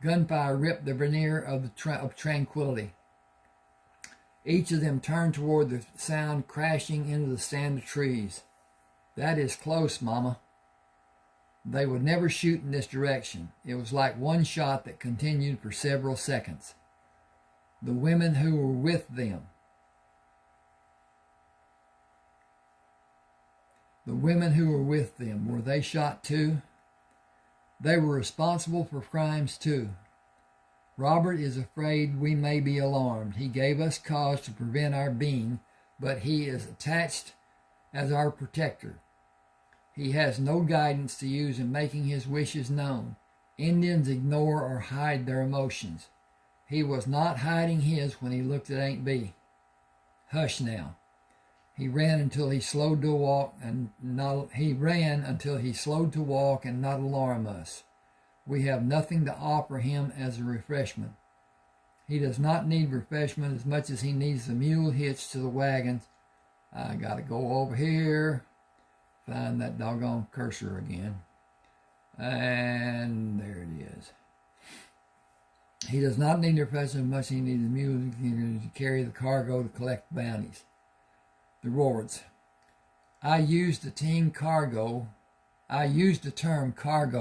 Gunfire ripped the veneer of tranquility. Each of them turned toward the sound crashing into the stand of trees. That is close, Mama. They would never shoot in this direction. It was like one shot that continued for several seconds. The women who were with them. Were they shot too? They were responsible for crimes too. Robert is afraid we may be alarmed. He gave us cause to prevent our being, but he is attached as our protector. He has no guidance to use in making his wishes known. Indians ignore or hide their emotions. He was not hiding his when he looked at Aunt Bee. Hush now. He ran until he slowed to walk and not alarm us. We have nothing to offer him as a refreshment. He does not need refreshment as much as he needs the mule hitch to the wagons. I gotta go over here, find that doggone cursor again. And there it is. He does not need refreshment as much as he needs the mule to carry the cargo to collect bounties. The Roards. I used the term cargo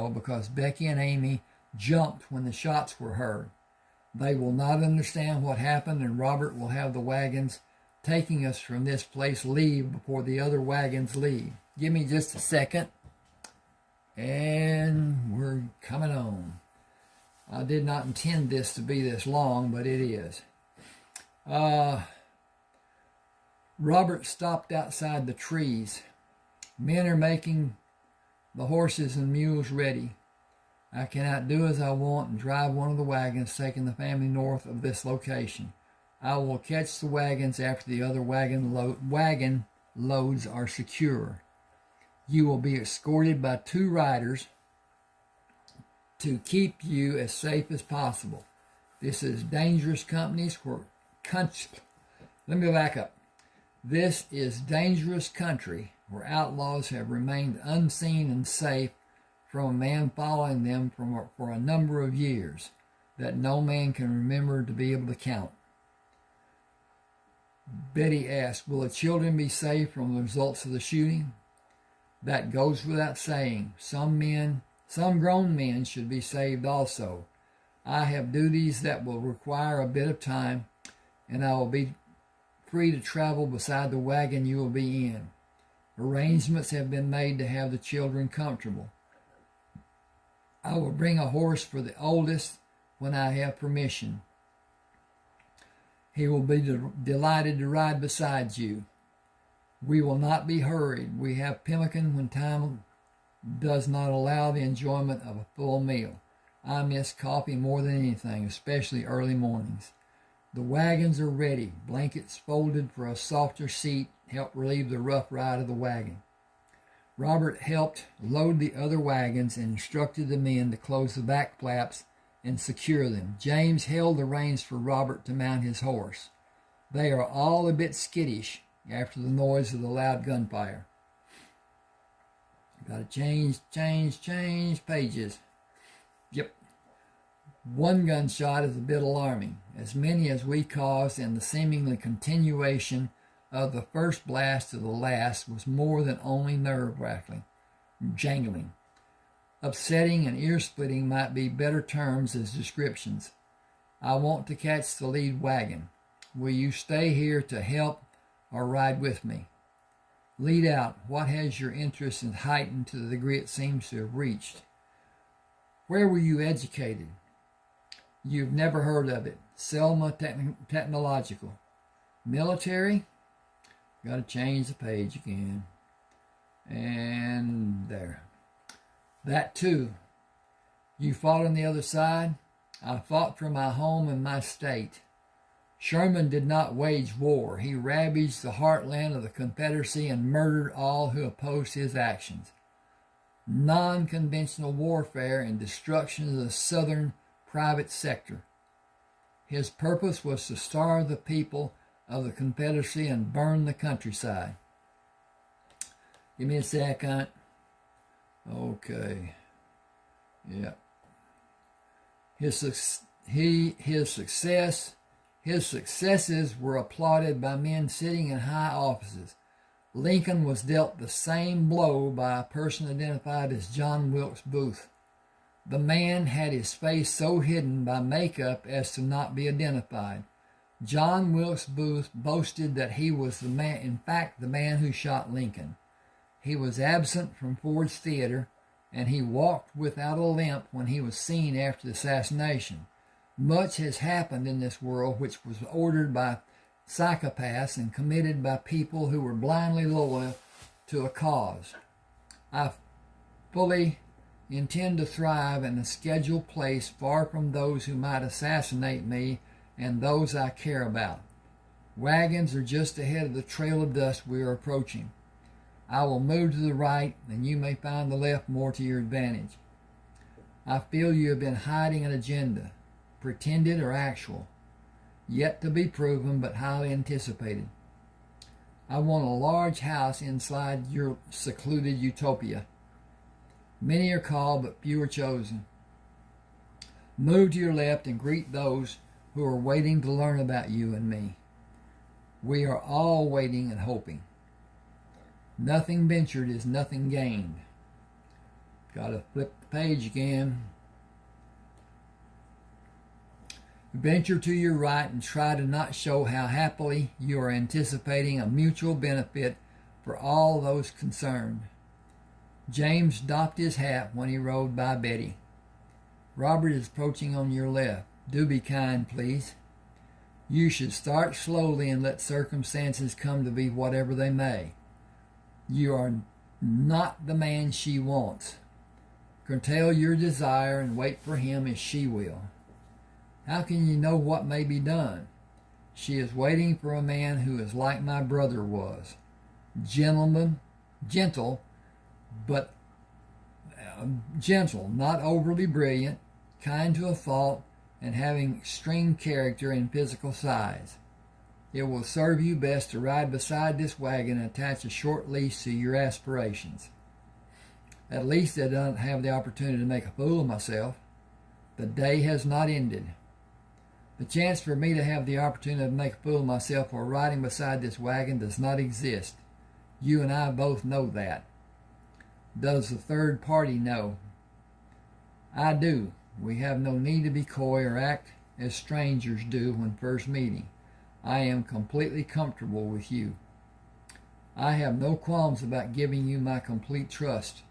because Becky and Amy jumped when the shots were heard. They will not understand what happened, and Robert will have the wagons taking us from this place leave before the other wagons leave. Give me just a second, and we're coming on. I did not intend this to be this long, but it is. Robert stopped outside the trees. Men are making the horses and mules ready. I cannot do as I want and drive one of the wagons taking the family north of this location. I will catch the wagons after the other wagon loads are secure. You will be escorted by 2 riders to keep you as safe as possible. This is dangerous companies where Let me go back up. This is dangerous country where outlaws have remained unseen and safe from a man following them for a number of years that no man can remember to be able to count. Betty asked, will the children be safe from the results of the shooting? That goes without saying. Some grown men should be saved also. I have duties that will require a bit of time, and I will be free to travel beside the wagon you will be in. Arrangements have been made to have the children comfortable. I will bring a horse for the oldest when I have permission. He will be delighted to ride beside you. We will not be hurried. We have pemmican when time does not allow the enjoyment of a full meal. I miss coffee more than anything, especially early mornings. The wagons are ready, blankets folded for a softer seat helped relieve the rough ride of the wagon. Robert helped load the other wagons and instructed the men to close the back flaps and secure them. James held the reins for Robert to mount his horse. They are all a bit skittish after the noise of the loud gunfire. Got to change pages. Yep. One gunshot is a bit alarming, as many as we caused, and the seemingly continuation of the first blast to the last was more than only nerve-wracking, jangling. Upsetting and ear-splitting might be better terms as descriptions. I want to catch the lead wagon. Will you stay here to help or ride with me? Lead out. What has your interest heightened to the degree it seems to have reached? Where were you educated? You've never heard of it. Selma Technological. Military? Got to change the page again. And there. That too. You fought on the other side? I fought for my home and my state. Sherman did not wage war. He ravaged the heartland of the Confederacy and murdered all who opposed his actions. Non-conventional warfare and destruction of the Southern private sector. His purpose was to starve the people of the Confederacy and burn the countryside. Give me a second. Okay. Yeah. His successes were applauded by men sitting in high offices. Lincoln was dealt the same blow by a person identified as John Wilkes Booth. The man had his face so hidden by makeup as to not be identified. John Wilkes Booth boasted that he was the man, in fact, the man who shot Lincoln. He was absent from Ford's Theater, and he walked without a limp when he was seen after the assassination. Much has happened in this world which was ordered by psychopaths and committed by people who were blindly loyal to a cause. I fully intend to thrive in a scheduled place far from those who might assassinate me and those I care about. Wagons are just ahead of the trail of dust we are approaching. I will move to the right, and you may find the left more to your advantage. I feel you have been hiding an agenda, pretended or actual, yet to be proven but highly anticipated. I want a large house inside your secluded utopia. Many are called, but few are chosen. Move to your left and greet those who are waiting to learn about you and me. We are all waiting and hoping. Nothing ventured is nothing gained. Got to flip the page again. Venture to your right and try to not show how happily you are anticipating a mutual benefit for all those concerned. James doffed his hat when he rode by Betty. Robert is approaching on your left. Do be kind, please. You should start slowly and let circumstances come to be whatever they may. You are not the man she wants. Curtail your desire and wait for him as she will. How can you know what may be done? She is waiting for a man who is like my brother was. Gentle, but gentle, not overly brilliant, kind to a fault, and having extreme character and physical size. It will serve you best to ride beside this wagon and attach a short leash to your aspirations. At least I don't have the opportunity to make a fool of myself. The day has not ended. The chance for me to have the opportunity to make a fool of myself while riding beside this wagon does not exist. You and I both know that. Does the third party know? I do. We have no need to be coy or act as strangers do when first meeting. I am completely comfortable with you. I have no qualms about giving you my complete trust.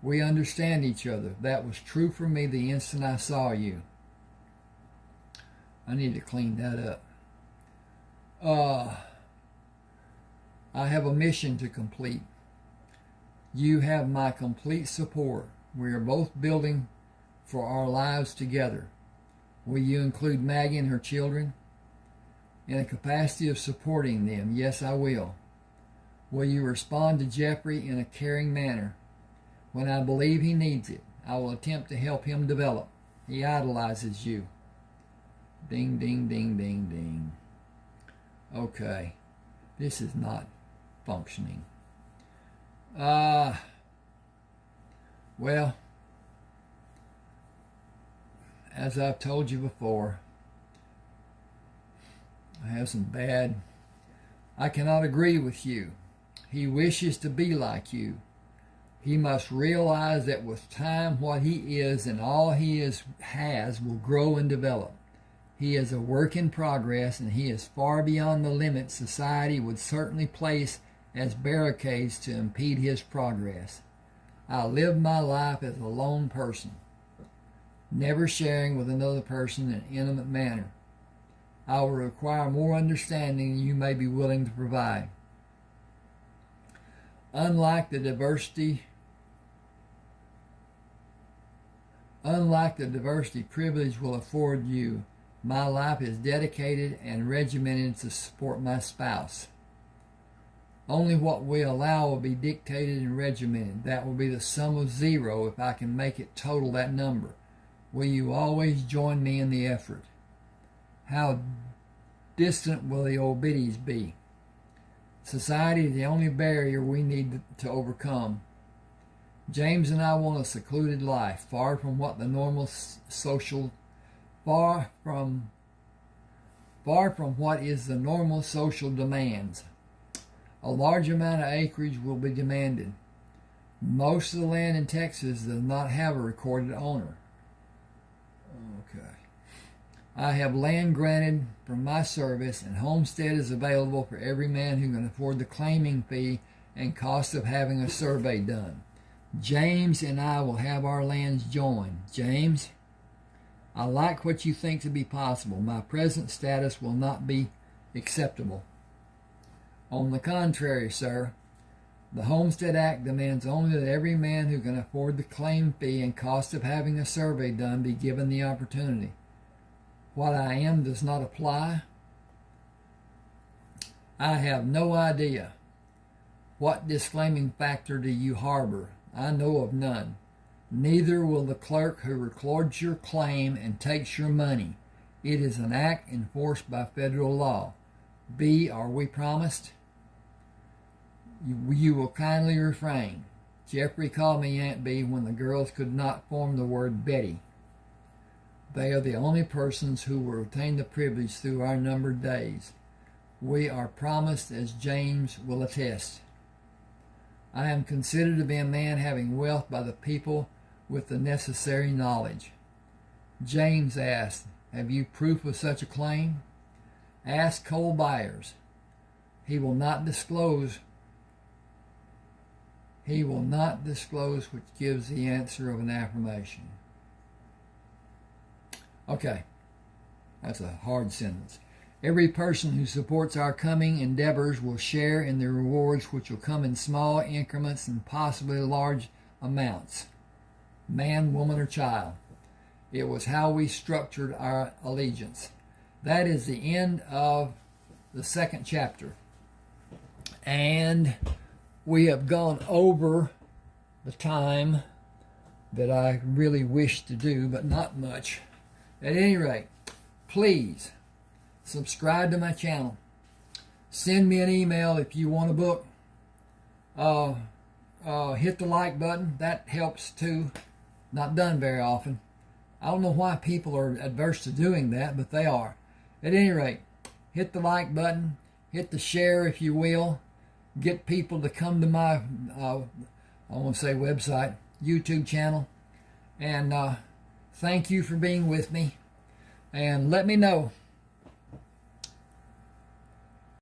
We understand each other. That was true for me the instant I saw you. I need to clean that up. I have a mission to complete. You have my complete support. We are both building for our lives together. Will you include Maggie and her children? In the capacity of supporting them, yes, I will. Will you respond to Jeffrey in a caring manner? When I believe he needs it, I will attempt to help him develop. He idolizes you. Ding, ding, ding, ding, ding. Okay. This is not functioning. Well, as I've told you before, I have some bad... I cannot agree with you. He wishes to be like you. He must realize that with time, what he is and all he has will grow and develop. He is a work in progress, and he is far beyond the limits society would certainly place as barricades to impede his progress. I live my life as a lone person, never sharing with another person in an intimate manner. I will require more understanding than you may be willing to provide. Unlike the diversity privilege will afford you, my life is dedicated and regimented to support my spouse. Only what we allow will be dictated and regimented. That will be the sum of zero if I can make it total that number. Will you always join me in the effort? How distant will the old biddies be? Society is the only barrier we need to overcome. James and I want a secluded life, far from what the normal far from what is the normal social demands. A large amount of acreage will be demanded. Most of the land in Texas does not have a recorded owner. Okay. I have land granted from my service, and homestead is available for every man who can afford the claiming fee and cost of having a survey done. James and I will have our lands joined. James, I like what you think to be possible. My present status will not be acceptable. On the contrary, sir, the Homestead Act demands only that every man who can afford the claim fee and cost of having a survey done be given the opportunity. What I am does not apply. I have no idea. What disclaiming factor do you harbor? I know of none. Neither will the clerk who records your claim and takes your money. It is an act enforced by federal law. B, are we promised? You will kindly refrain. Jeffrey called me Aunt B when the girls could not form the word Betty. They are the only persons who will retain the privilege through our numbered days. We are promised, as James will attest. I am considered to be a man having wealth by the people with the necessary knowledge. James asked, have you proof of such a claim? Ask Cole Byers. He will not disclose which gives the answer of an affirmation. Okay, that's a hard sentence. Every person who supports our coming endeavors will share in the rewards, which will come in small increments and possibly large amounts. Man, woman, or child. It was how we structured our allegiance. That is the end of the second chapter. And we have gone over the time that I really wish to do, but not much. At any rate, please subscribe to my channel. Send me an email if you want a book. Hit the like button. That helps too. Not done very often. I don't know why people are adverse to doing that, but they are. At any rate, hit the like button. Hit the share if you will. Get people to come to my, I want to say website, YouTube channel. And thank you for being with me. And let me know